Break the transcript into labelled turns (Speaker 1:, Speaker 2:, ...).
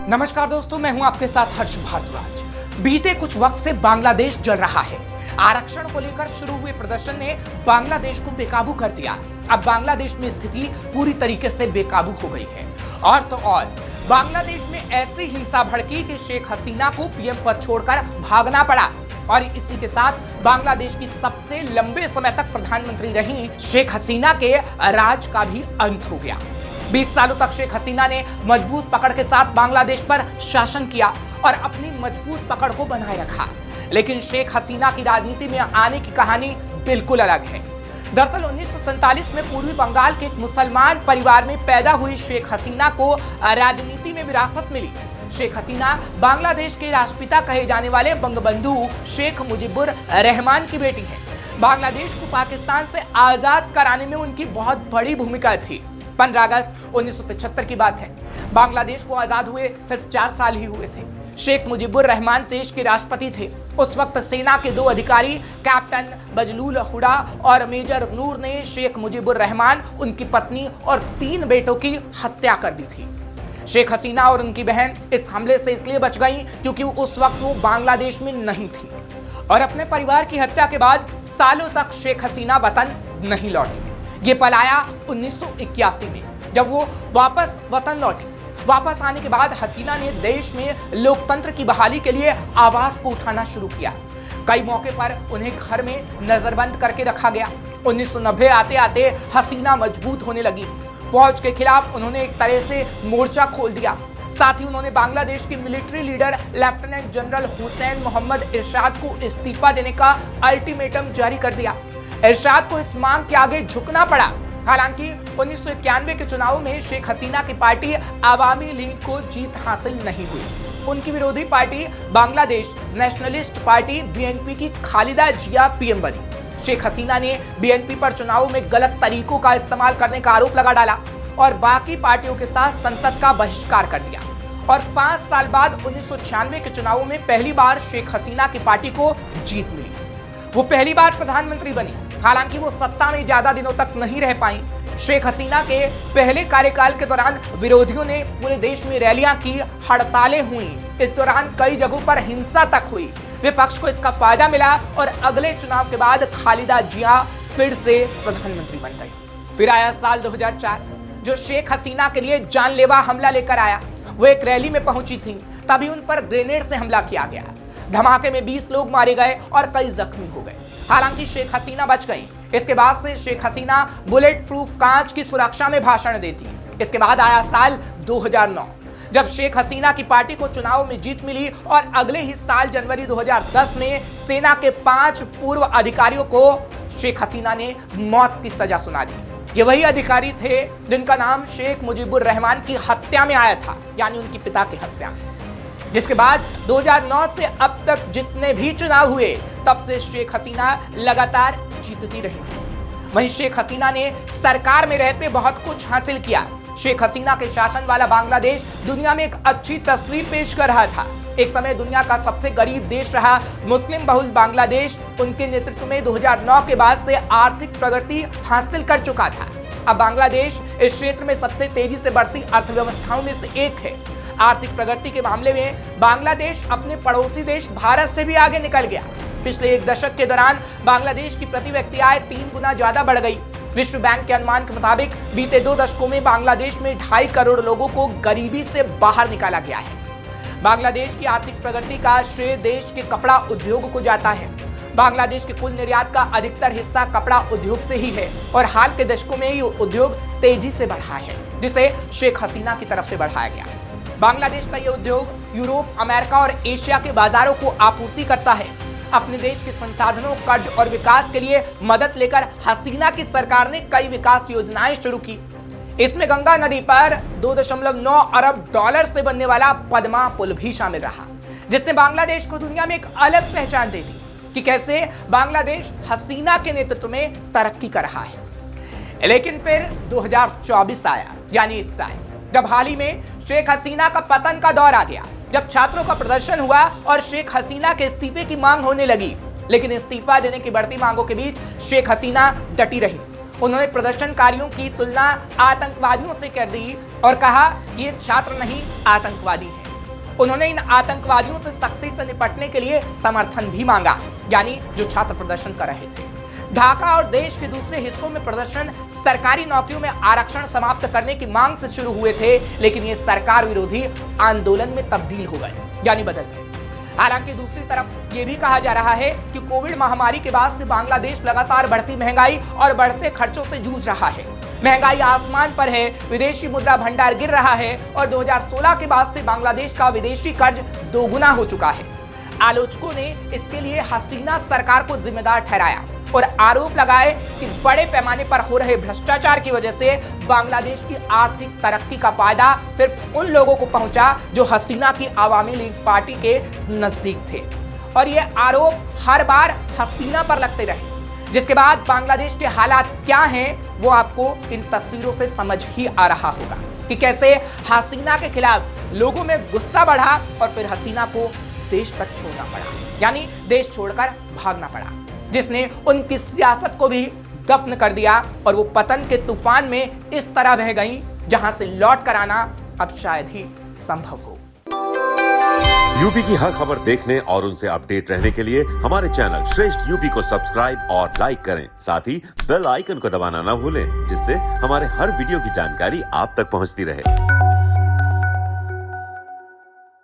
Speaker 1: नमस्कार दोस्तों, मैं हूं आपके साथ हर्ष भारद्वाज। बीते कुछ वक्त से बांग्लादेश जल रहा है। आरक्षण को लेकर शुरू हुए प्रदर्शन ने बांग्लादेश को बेकाबू कर दिया। अब बांग्लादेश में स्थिति पूरी तरीके से बेकाबू हो गई है। और तो और बांग्लादेश में ऐसी हिंसा भड़की कि शेख हसीना को पीएम पद छोड़कर भागना पड़ा। और इसी के साथ बांग्लादेश की सबसे लंबे समय तक प्रधानमंत्री रही शेख हसीना के राज का भी अंत हो गया। 20 सालों तक शेख हसीना ने मजबूत पकड़ के साथ बांग्लादेश पर शासन किया और अपनी मजबूत पकड़ को बनाए रखा। लेकिन शेख हसीना की राजनीति में आने की कहानी बिल्कुल अलग है। दरअसल 1947 में पूर्वी बंगाल के एक मुसलमान परिवार में पैदा हुई शेख हसीना को राजनीति में विरासत मिली। शेख हसीना बांग्लादेश के राष्ट्रपिता कहे जाने वाले बंगबंधु शेख मुजीबुर रहमान की बेटी है। बांग्लादेश को पाकिस्तान से आजाद कराने में उनकी बहुत बड़ी भूमिका थी। 15 अगस्त 1975 की बात है। बांग्लादेश को आजाद हुए सिर्फ 4 साल ही हुए थे। शेख मुजीबुर रहमान देश के राष्ट्रपति थे। उस वक्त सेना के 2 अधिकारी कैप्टन बजलुल हुडा और मेजर नूर ने शेख मुजीबुर रहमान, उनकी पत्नी और 3 बेटों की हत्या कर दी थी। शेख हसीना और उनकी बहन इस हमले से इसलिए बच गईं क्योंकि उस वक्त वो बांग्लादेश में नहीं थी। और अपने परिवार की हत्या के बाद सालों तक शेख हसीना वतन नहीं लौटी। ये पल आया 1981 में, जब वो वापस वतन लौटी। वापस आने के बाद हसीना ने देश में लोकतंत्र की बहाली के लिए आवाज को उठाना शुरू किया। कई मौके पर उन्हें घर में नजरबंद करके रखा गया। 1990 आते आते हसीना मजबूत होने लगी। फौज के खिलाफ उन्होंने एक तरह से मोर्चा खोल दिया। साथ ही उन्होंने बांग्लादेश के military leader lieutenant general Hussain Mohammad Ershad को इस्तीफा देने का अल्टीमेटम जारी कर दिया। इरशाद को इस मांग के आगे झुकना पड़ा। हालांकि 1991 के चुनाव में शेख हसीना की पार्टी आवामी लीग को जीत हासिल नहीं हुई। उनकी विरोधी party Bangladesh nationalist party BNP की खालिदा जिया पीएम बनी। शेख हसीना ने बीएनपी पर चुनाव में गलत तरीकों का इस्तेमाल करने का आरोप लगा डाला और बाकी पार्टियों के साथ संसद का बहिष्कार कर दिया। और 5 साल बाद 1996 के चुनावों में पहली बार शेख हसीना की पार्टी को जीत मिली। वो पहली बार प्रधानमंत्री बनी। हालांकि वो सत्ता में ज्यादा दिनों तक नहीं रह पाई। शेख हसीना के पहले कार्यकाल के दौरान विरोधियों ने पूरे देश में रैलियां की, हड़तालें हुई। इस दौरान कई जगहों पर हिंसा तक हुई। विपक्ष को इसका फायदा मिला और अगले चुनाव के बाद खालिदा जिया फिर से प्रधानमंत्री बन गई। फिर आया साल 2004, जो शेख हसीना के लिए जानलेवा हमला लेकर आया। वो एक रैली में पहुंची थी, तभी उन पर ग्रेनेड से हमला किया गया। धमाके में 20 लोग मारे गए और कई जख्मी हो गए। हालांकि शेख हसीना बच गई। इसके बाद से शेख हसीना बुलेट प्रूफ कांच की सुरक्षा में भाषण देती। इसके बाद आया साल 2009, जब शेख हसीना की पार्टी को चुनाव में जीत मिली और अगले ही साल जनवरी 2010 में सेना के 5 पूर्व अधिकारियों को शेख हसीना ने मौत की सजा सुना दी। ये वही अधिकारी थे जिनका नाम शेख मुजीबुर रहमान की हत्या में आया था, यानी उनकी पिता की हत्या। जिसके बाद 2009 से अब तक जितने भी चुनाव हुए, तब से शेख हसीना लगातार जीतती रही। वहीं शेख हसीना ने सरकार में रहते बहुत कुछ हासिल किया। शेख हसीना के शासन वाला बांग्लादेश दुनिया में एक अच्छी तस्वीर पेश कर रहा था। एक समय दुनिया का सबसे गरीब देश रहा मुस्लिम बहुल बांग्लादेश उनके नेतृत्व में 2009 के बाद से आर्थिक प्रगति हासिल कर चुका था। अब बांग्लादेश इस क्षेत्र में सबसे तेजी से बढ़ती अर्थव्यवस्थाओं में से एक है। आर्थिक प्रगति के मामले में बांग्लादेश अपने पड़ोसी देश भारत से भी आगे निकल गया। पिछले 1 दशक के दौरान बांग्लादेश की प्रति व्यक्ति आय 3 गुना ज्यादा बढ़ गई। विश्व बैंक के अनुमान के मुताबिक बीते 2 दशकों में बांग्लादेश में 2.5 करोड़ लोगों को गरीबी से बाहर निकाला गया है। बांग्लादेश की आर्थिक प्रगति का श्रेय देश के कपड़ा उद्योग को जाता है। बांग्लादेश के कुल निर्यात का अधिकतर हिस्सा कपड़ा उद्योग से ही है और हाल के दशकों में ये उद्योग तेजी से बढ़ा है, जिसे शेख हसीना की तरफ से बढ़ाया गया। बांग्लादेश का यह उद्योग यूरोप, अमेरिका और एशिया के बाजारों को आपूर्ति करता है। अपने देश के संसाधनों, कर्ज और विकास के लिए मदद लेकर हसीना की सरकार ने कई विकास योजनाएं शुरू की। इसमें गंगा नदी पर 2.9 अरब डॉलर से बनने वाला पद्मा पुल भी शामिल रहा, जिसने बांग्लादेश को दुनिया में एक अलग पहचान दे दी कि कैसे बांग्लादेश हसीना के नेतृत्व में तरक्की कर रहा है। लेकिन फिर 2024 आया, यानी इस साल, जब हाल ही में शेख हसीना का पतन का दौर आ गया, जब छात्रों का प्रदर्शन हुआ और शेख हसीना के इस्तीफे की मांग होने लगी। लेकिन इस्तीफा देने की बढ़ती मांगों के बीच शेख हसीना डटी रही। उन्होंने प्रदर्शनकारियों की तुलना आतंकवादियों से कर दी और कहा कि ये छात्र नहीं, आतंकवादी हैं। उन्होंने इन आतंकवादियों से सख्ती से निपटने के लिए समर्थन भी मांगा, यानी जो छात्र प्रदर्शन कर रहे थे। ढाका और देश के दूसरे हिस्सों में प्रदर्शन सरकारी नौकरियों में आरक्षण समाप्त करने की मांग से शुरू हुए थे, लेकिन ये सरकार विरोधी आंदोलन में तब्दील हो गए, यानी बदल गए। हालांकि दूसरी तरफ यह भी कहा जा रहा है कि कोविड महामारी के बाद से बांग्लादेश लगातार बढ़ती महंगाई और बढ़ते खर्चों से जूझ रहा है। महंगाई आसमान पर है, विदेशी मुद्रा भंडार गिर रहा है और 2016 के बाद से बांग्लादेश का विदेशी कर्ज दोगुना हो चुका है। आलोचकों ने इसके लिए हसीना सरकार को जिम्मेदार ठहराया और आरोप लगाए कि बड़े पैमाने पर हो रहे भ्रष्टाचार की वजह से बांग्लादेश की आर्थिक तरक्की का फायदा सिर्फ उन लोगों को पहुंचा जो हसीना की आवामी लीग पार्टी के नजदीक थे। और ये आरोप हर बार हसीना पर लगते रहे, जिसके बाद बांग्लादेश के हालात क्या हैं वो आपको इन तस्वीरों से समझ ही आ रहा होगा कि कैसे हसीना के खिलाफ लोगों में गुस्सा बढ़ा और फिर हसीना को देश तक छोड़ना पड़ा, यानी देश छोड़कर भागना पड़ा, जिसने उनकी सियासत को भी दफन कर दिया और वो पतन के तूफान में इस तरह बह गईं जहां से लौट कर आना अब शायद ही संभव हो।
Speaker 2: यूपी की हर खबर देखने और उनसे अपडेट रहने के लिए हमारे चैनल श्रेष्ठ यूपी को सब्सक्राइब और लाइक करें। साथ ही बेल आइकन को दबाना ना भूलें, जिससे हमारे हर वीडियो की जानकारी आप तक पहुंचती रहे।